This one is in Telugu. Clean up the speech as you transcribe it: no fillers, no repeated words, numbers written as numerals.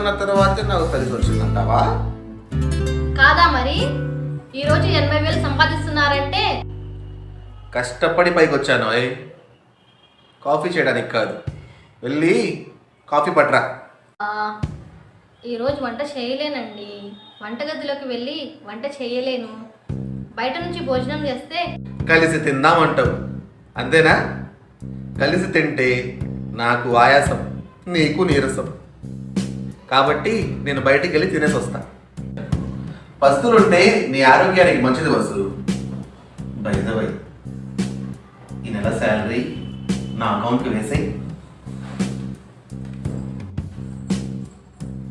కన్న తర్వాతే నాకు కలిసి వచ్చిందంటావా? కాదా మరి? ఈరోజు 80,000 సంపాదిస్తున్నారంటే కష్టపడి పైకి వచ్చాను. కాఫీ చేయడానికి కాదు, వెళ్ళి కాఫీ పట్రా. ఆ, ఈరోజు వంట చేయలేనండి. వంటగదిలోకి వెళ్ళి వంట చేయలేను. బయట నుంచి భోజనం చేస్తే కలిసి తిందామంటావు అంతేనా? కలిసి తింటే నాకు ఆయాసం, నీకు నీరసం. కాబట్టి నేను బయటికి వెళ్ళి తినేసి వస్తా. పస్తులుంటే నీ ఆరోగ్యానికి మంచిది వసు. బై ద వై, ఈ నెల శాలరీ నా అకౌంట్కి వేసేయి.